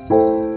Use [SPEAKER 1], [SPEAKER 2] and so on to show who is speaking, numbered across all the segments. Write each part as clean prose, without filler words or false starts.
[SPEAKER 1] Hello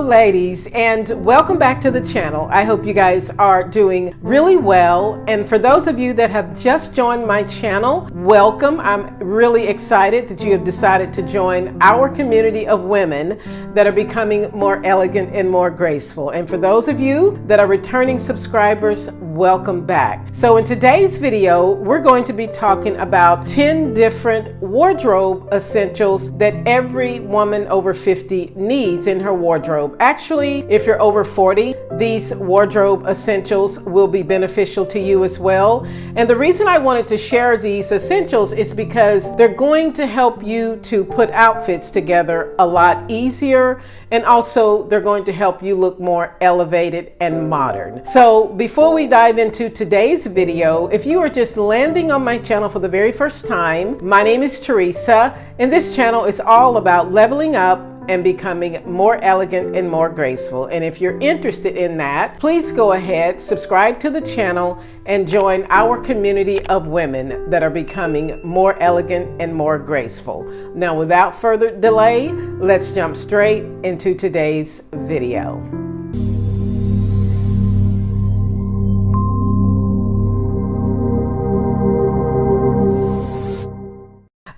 [SPEAKER 1] ladies, and welcome back to the channel. I hope you guys are doing really well, and for those of you that have just joined my channel, welcome. I'm really excited that you have decided to join our community of women that are becoming more elegant and more graceful. And for those of you that are returning subscribers, welcome back. So in today's video, we're going to be talking about 10 different wardrobe essentials that every woman over 50 needs in her wardrobe. Actually, if you're over 40, these wardrobe essentials will be beneficial to you as well. And the reason I wanted to share these essentials is because they're going to help you to put outfits together a lot easier, and also they're going to help you look more elevated and modern. So before we dive into today's video, if you are just landing on my channel for the very first time, my name is Teresa, and this channel is all about leveling up and becoming more elegant and more graceful. And if you're interested in that, please go ahead, subscribe to the channel, and join our community of women that are becoming more elegant and more graceful. Now, without further delay, let's jump straight into today's video.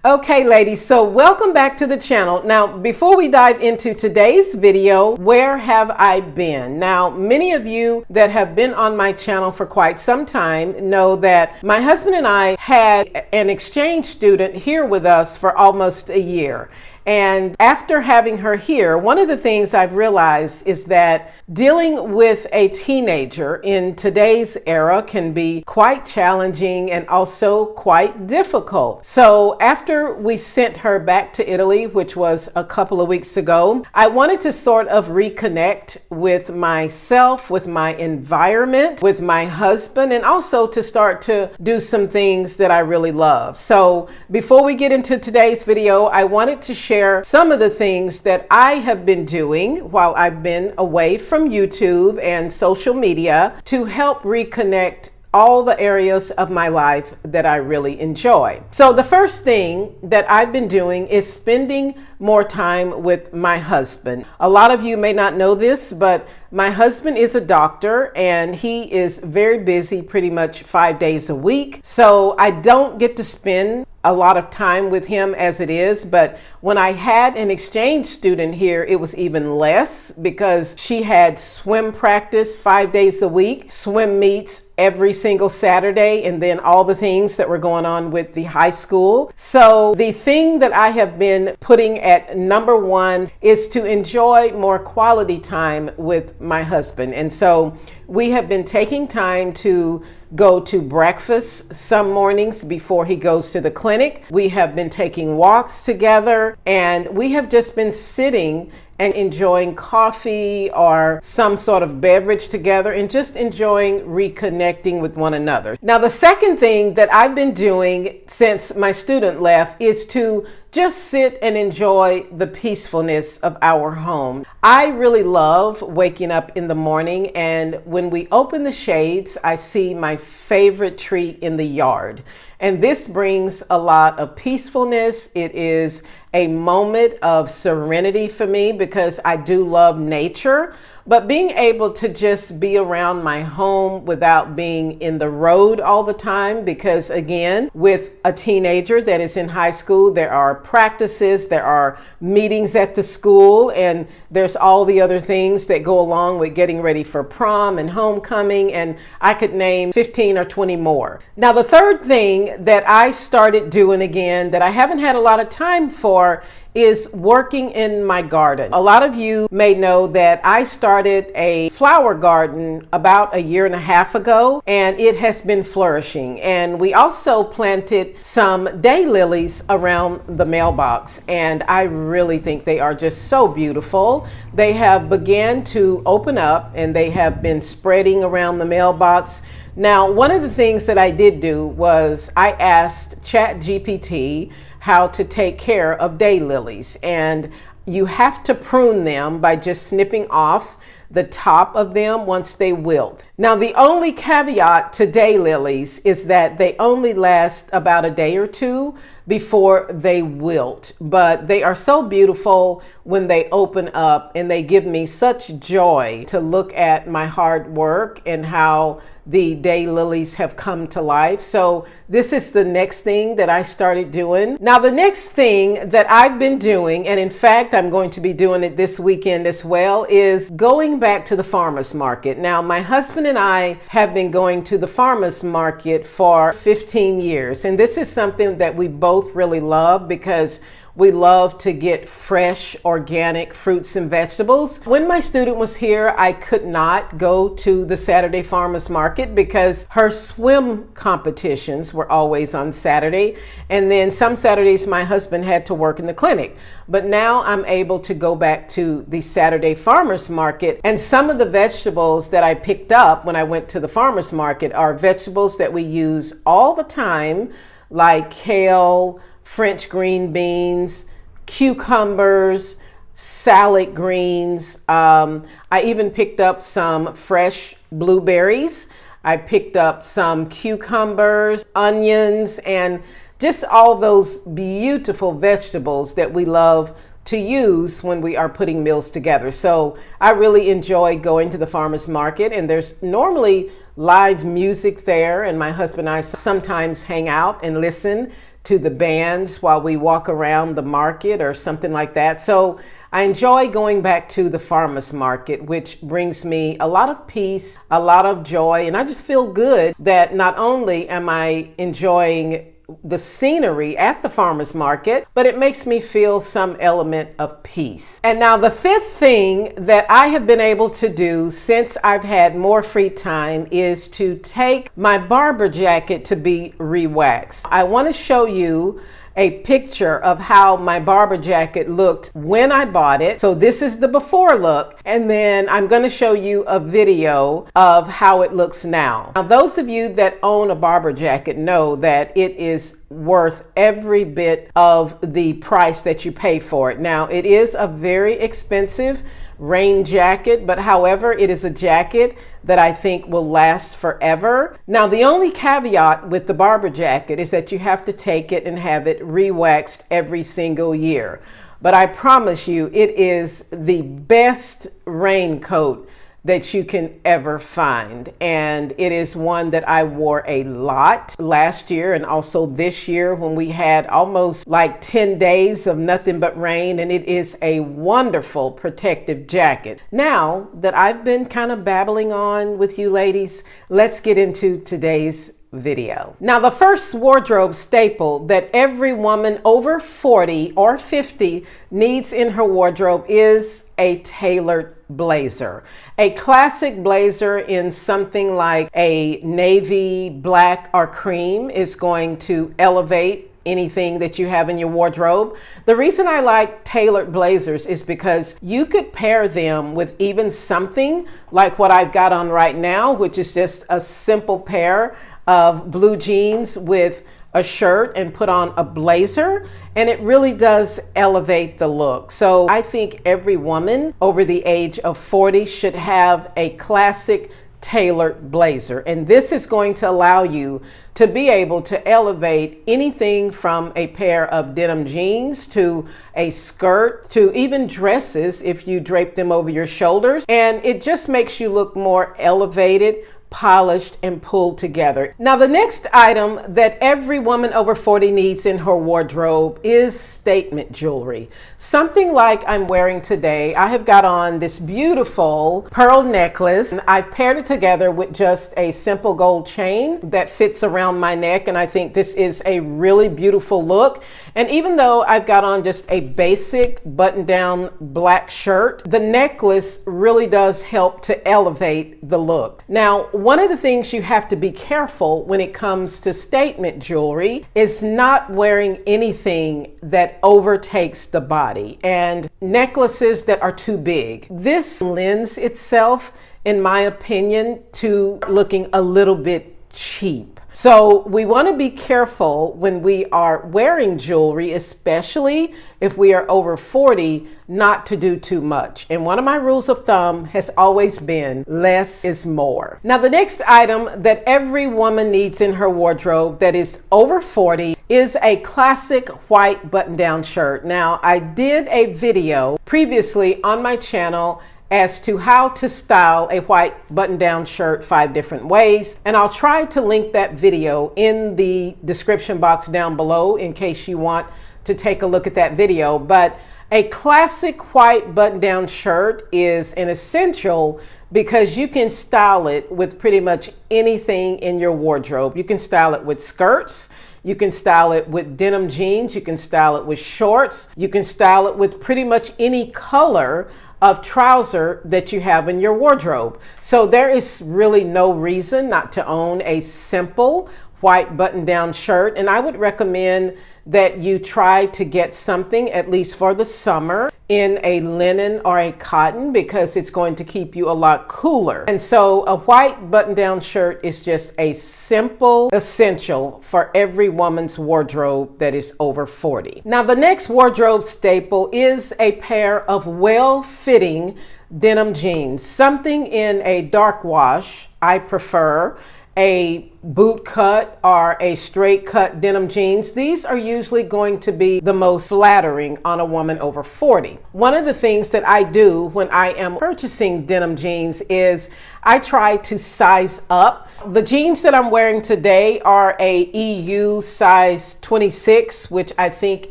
[SPEAKER 1] Okay ladies, so welcome back to the channel. Now, before we dive into today's video, where have I been? Now, many of you that have been on my channel for quite some time know that my husband and I had an exchange student here with us for almost a year. And after having her here, one of the things I've realized is that dealing with a teenager in today's era can be quite challenging and also quite difficult. So after we sent her back to Italy, which was a couple of weeks ago, I wanted to sort of reconnect with myself, with my environment, with my husband, and also to start to do some things that I really love. So before we get into today's video, I wanted to share some of the things that I have been doing while I've been away from YouTube and social media to help reconnect all the areas of my life that I really enjoy. So the first thing that I've been doing is spending more time with my husband. A lot of you may not know this, but my husband is a doctor and he is very busy pretty much 5 days a week. So I don't get to spend a lot of time with him as it is, but when I had an exchange student here, it was even less because she had swim practice 5 days a week, swim meets every single Saturday, and then all the things that were going on with the high school. So the thing that I have been putting at number one is to enjoy more quality time with my husband. And so we have been taking time to go to breakfast some mornings before he goes to the clinic. We have been taking walks together, and we have just been sitting and enjoying coffee or some sort of beverage together and just enjoying reconnecting with one another. Now, the second thing that I've been doing since my student left is to just sit and enjoy the peacefulness of our home. I really love waking up in the morning, and when we open the shades, I see my favorite tree in the yard. And this brings a lot of peacefulness. It is a moment of serenity for me because I do love nature. But being able to just be around my home without being in the road all the time, because again, with a teenager that is in high school, there are practices, there are meetings at the school, and there's all the other things that go along with getting ready for prom and homecoming, and I could name 15 or 20 more. Now, the third thing that I started doing again that I haven't had a lot of time for is working in my garden. A lot of you may know that I started a flower garden about 1.5 years ago, and it has been flourishing. And we also planted some daylilies around the mailbox, and I really think they are just so beautiful. They have begun to open up and they have been spreading around the mailbox. Now, one of the things that I did do was I asked ChatGPT how to take care of daylilies, and you have to prune them by just snipping off the top of them once they wilt. Now, the only caveat to daylilies is that they only last about a day or two before they wilt, but they are so beautiful when they open up, and they give me such joy to look at my hard work and how the daylilies have come to life. So this is the next thing that I started doing. Now, the next thing that I've been doing, and in fact I'm going to be doing it this weekend as well, is going back to the farmers market. Now, my husband and I have been going to the farmers market for 15 years, and this is something that we both really love because we love to get fresh, organic fruits and vegetables. When my student was here, I could not go to the Saturday farmers market because her swim competitions were always on Saturday. And then some Saturdays, my husband had to work in the clinic. But now I'm able to go back to the Saturday farmers market. And some of the vegetables that I picked up when I went to the farmers market are vegetables that we use all the time, like kale, French green beans, cucumbers, salad greens. I even picked up some fresh blueberries. I picked up some cucumbers, onions, and just all those beautiful vegetables that we love to use when we are putting meals together. So I really enjoy going to the farmers market, and there's normally live music there, and my husband and I sometimes hang out and listen to the bands while we walk around the market or something like that. So I enjoy going back to the farmers market, which brings me a lot of peace, a lot of joy, and I just feel good that not only am I enjoying the scenery at the farmers market, but it makes me feel some element of peace. And now the fifth thing that I have been able to do since I've had more free time is to take my Barber Jacket to be re-waxed. I want to show you a picture of how my Barber Jacket looked when I bought it. So this is the before look, and then I'm going to show you a video of how it looks now. Now, those of you that own a Barber Jacket know that it is worth every bit of the price that you pay for it. Now, it is a very expensive rain jacket, but however, it is a jacket that I think will last forever. Now, the only caveat with the Barber Jacket is that you have to take it and have it re-waxed every single year. But I promise you, it is the best raincoat that you can ever find. And it is one that I wore a lot last year and also this year when we had almost like 10 days of nothing but rain, and it is a wonderful protective jacket. Now that I've been kind of babbling on with you ladies, let's get into today's video. Now, the first wardrobe staple that every woman over 40 or 50 needs in her wardrobe is a tailored blazer. A classic blazer in something like a navy, black, or cream is going to elevate anything that you have in your wardrobe. The reason I like tailored blazers is because you could pair them with even something like what I've got on right now, which is just a simple pair of blue jeans with a shirt and put on a blazer, and it really does elevate the look. So I think every woman over the age of 40 should have a classic tailored blazer, and this is going to allow you to be able to elevate anything from a pair of denim jeans to a skirt to even dresses if you drape them over your shoulders, and it just makes you look more elevated, polished and pulled together. Now, the next item that every woman over 40 needs in her wardrobe is statement jewelry. Something like I'm wearing today. I have got on this beautiful pearl necklace, and I've paired it together with just a simple gold chain that fits around my neck, and I think this is a really beautiful look. And even though I've got on just a basic button-down black shirt, the necklace really does help to elevate the look. Now, one of the things you have to be careful when it comes to statement jewelry is not wearing anything that overtakes the body and necklaces that are too big. This lends itself, in my opinion, to looking a little bit cheap. So we want to be careful when we are wearing jewelry, especially if we are over 40, not to do too much. And one of my rules of thumb has always been less is more. Now, the next item that every woman needs in her wardrobe that is over 40 is a classic white button-down shirt. Now, I did a video previously on my channel as to how to style a white button-down shirt 5 different ways. And I'll try to link that video in the description box down below in case you want to take a look at that video. But a classic white button-down shirt is an essential because you can style it with pretty much anything in your wardrobe. You can style it with skirts. You can style it with denim jeans. You can style it with shorts. You can style it with pretty much any color of trouser that you have in your wardrobe. So there is really no reason not to own a simple white button-down shirt. And I would recommend that you try to get something, at least for the summer, in a linen or a cotton, because it's going to keep you a lot cooler. And so a white button-down shirt is just a simple essential for every woman's wardrobe that is over 40. Now, the next wardrobe staple is a pair of well-fitting denim jeans, something in a dark wash. I prefer a boot cut or a straight cut denim jeans. These are usually going to be the most flattering on a woman over 40. One of the things that I do when I am purchasing denim jeans is I try to size up. The jeans that I'm wearing today are a EU size 26, which I think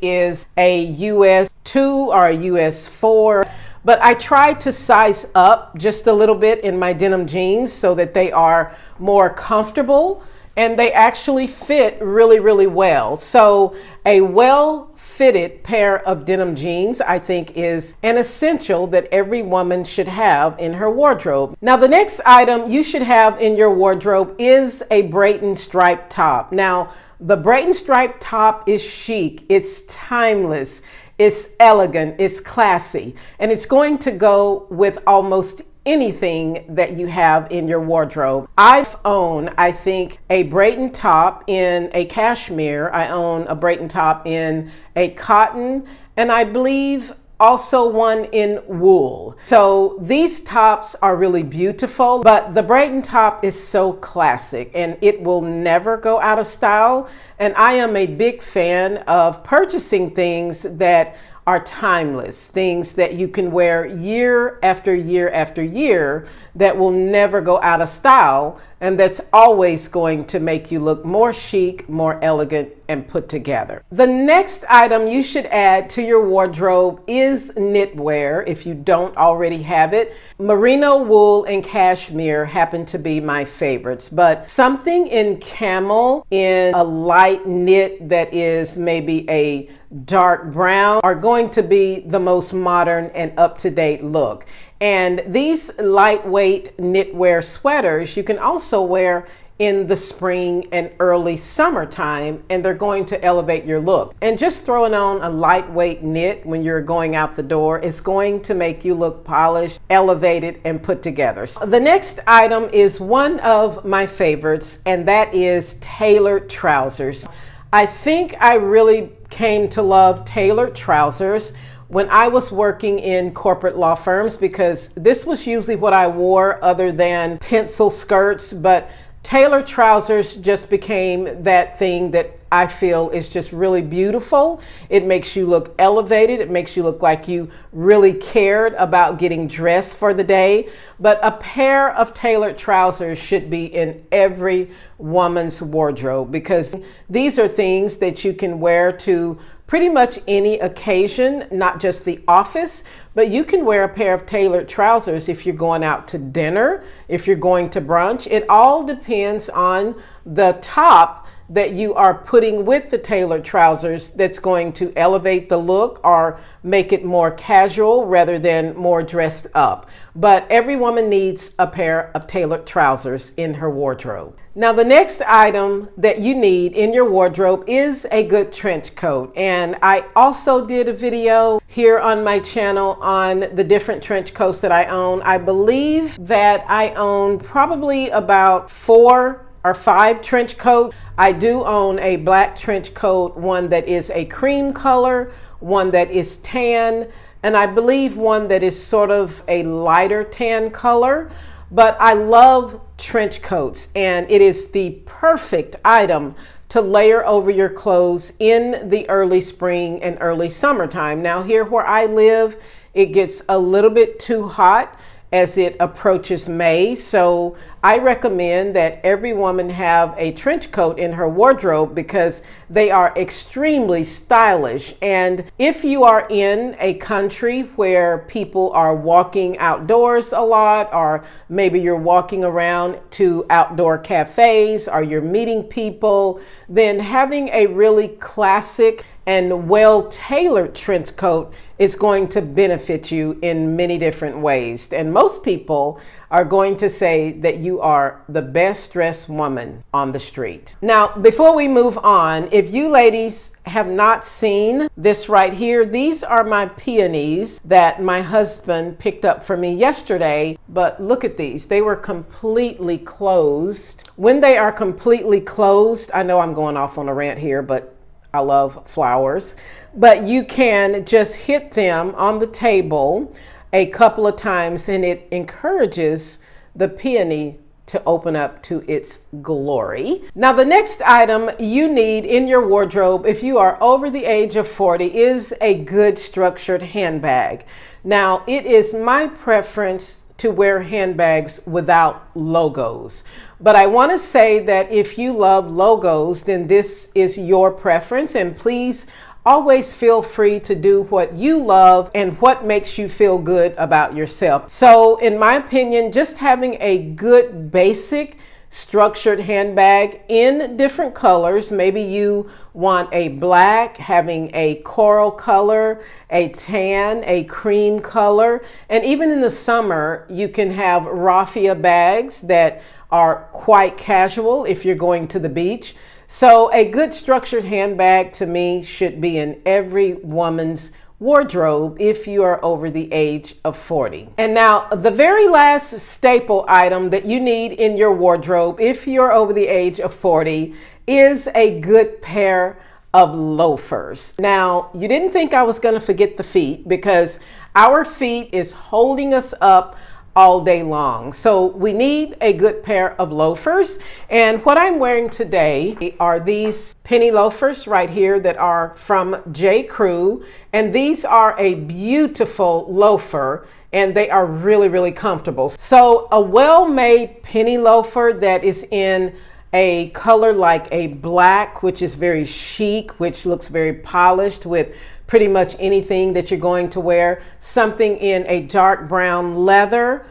[SPEAKER 1] is a US 2 or a US 4. But I try to size up just a little bit in my denim jeans so that they are more comfortable and they actually fit really, really well. So a well-fitted pair of denim jeans, I think, is an essential that every woman should have in her wardrobe. Now, the next item you should have in your wardrobe is a Brayton striped top. Now, the Brayton striped top is chic, it's timeless, it's elegant, it's classy, and it's going to go with almost anything that you have in your wardrobe. I've owned, I think, a Brayton top in a cashmere. I own a Brayton top in a cotton, and I believe also one in wool. So these tops are really beautiful, but the Brayton top is so classic and it will never go out of style. And I am a big fan of purchasing things that are timeless, things that you can wear year after year after year that will never go out of style, and that's always going to make you look more chic, more elegant, and put together. The next item you should add to your wardrobe is knitwear if you don't already have it. Merino wool and cashmere happen to be my favorites, but something in camel, in a light knit that is maybe a dark brown, are going to be the most modern and up-to-date look. And these lightweight knitwear sweaters you can also wear in the spring and early summertime, and they're going to elevate your look. And just throwing on a lightweight knit when you're going out the door is going to make you look polished, elevated, and put together. So the next item is one of my favorites, and that is tailored trousers. I think I really came to love tailored trousers when I was working in corporate law firms, because this was usually what I wore other than pencil skirts. But Tailored trousers just became that thing that I feel is just really beautiful. It makes you look elevated. It makes you look like you really cared about getting dressed for the day. But a pair of tailored trousers should be in every woman's wardrobe, because these are things that you can wear to pretty much any occasion, not just the office, but you can wear a pair of tailored trousers if you're going out to dinner, if you're going to brunch. It all depends on the top that you are putting with the tailored trousers that's going to elevate the look or make it more casual rather than more dressed up. But every woman needs a pair of tailored trousers in her wardrobe. Now, the next item that you need in your wardrobe is a good trench coat. And I also did a video here on my channel on the different trench coats that I own. I believe that I own probably about 4 or 5 trench coats. I do own a black trench coat, one that is a cream color, one that is tan, and I believe one that is sort of a lighter tan color. But I love trench coats, and it is the perfect item to layer over your clothes in the early spring and early summertime. Now, here where I live, it gets a little bit too hot as it approaches May. So I recommend that every woman have a trench coat in her wardrobe because they are extremely stylish. And if you are in a country where people are walking outdoors a lot, or maybe you're walking around to outdoor cafes or you're meeting people, then having a really classic and well-tailored trench coat is going to benefit you in many different ways. And most people are going to say that you are the best dressed woman on the street. Now, before we move on, if you ladies have not seen this right here, these are my peonies that my husband picked up for me yesterday. But look at these. They were completely closed. When they are completely closed, I know I'm going off on a rant here, but I love flowers, but you can just hit them on the table a couple of times and it encourages the peony to open up to its glory. Now, the next item you need in your wardrobe if you are over the age of 40 is a good structured handbag. Now, it is my preference to wear handbags without logos. But I want to say that if you love logos, then this is your preference, and please always feel free to do what you love and what makes you feel good about yourself. So in my opinion, just having a good basic structured handbag in different colors. Maybe you want a black, having a coral color, a tan, a cream color, and even in the summer, you can have raffia bags that are quite casual if you're going to the beach. So a good structured handbag to me should be in every woman's wardrobe if you are over the age of 40. And now the very last staple item that you need in your wardrobe if you're over the age of 40 is a good pair of loafers. Now, you didn't think I was going to forget the feet, because our feet is holding us up all day long. So we need a good pair of loafers. And what I'm wearing today are these penny loafers right here that are from J. Crew. And these are a beautiful loafer, and they are really, really comfortable. So a well-made penny loafer that is in a color like a black, which is very chic, which looks very polished with pretty much anything that you're going to wear. Something in a dark brown leather.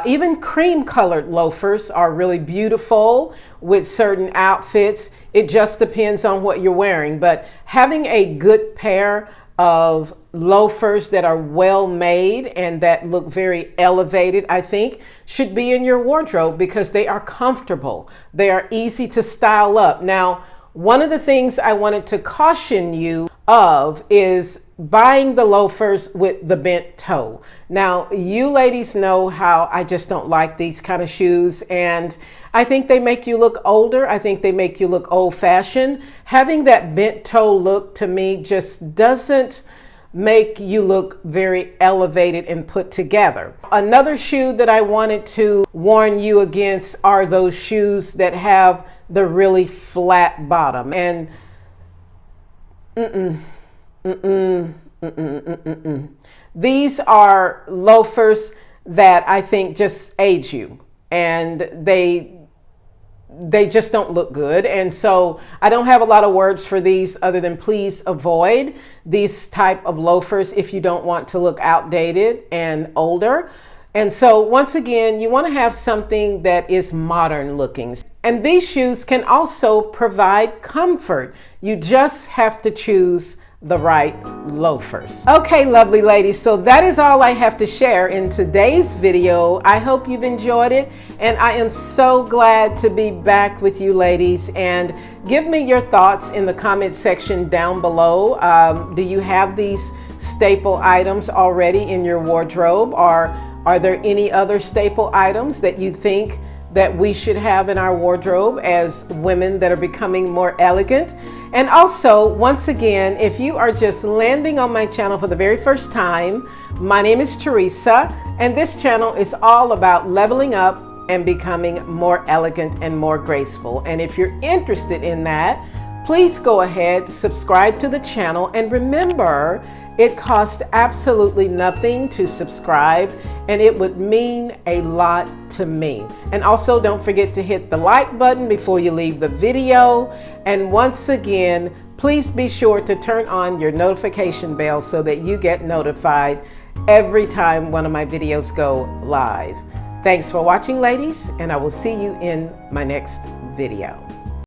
[SPEAKER 1] Even cream colored loafers are really beautiful with certain outfits. It just depends on what you're wearing. But having a good pair of loafers that are well made and that look very elevated, I think, should be in your wardrobe because they are comfortable. They are easy to style up. Now, one of the things I wanted to caution you of is buying the loafers with the bent toe. Now, you ladies know how I just don't like these kind of shoes, and I think they make you look older. I think they make you look old-fashioned. Having that bent toe look to me just doesn't make you look very elevated and put together. Another shoe that I wanted to warn you against are those shoes that have the really flat bottom. And these are loafers that I think just age you, and they just don't look good. And so I don't have a lot of words for these other than please avoid these type of loafers if you don't want to look outdated and older. And so once again, you want to have something that is modern looking. And these shoes can also provide comfort. You just have to choose the right loafers. Okay, lovely ladies, so that is all I have to share in today's video. I hope you've enjoyed it, and I am so glad to be back with you ladies. And give me your thoughts in the comment section down below. Do you have these staple items already in your wardrobe, or are there any other staple items that you think that we should have in our wardrobe as women that are becoming more elegant? And also, once again, if you are just landing on my channel for the very first time, my name is Teresa, and this channel is all about leveling up and becoming more elegant and more graceful. And if you're interested in that, please go ahead, subscribe to the channel, and remember, it costs absolutely nothing to subscribe, and it would mean a lot to me. And also, don't forget to hit the like button before you leave the video. And once again, please be sure to turn on your notification bell so that you get notified every time one of my videos go live. Thanks for watching, ladies, and I will see you in my next video.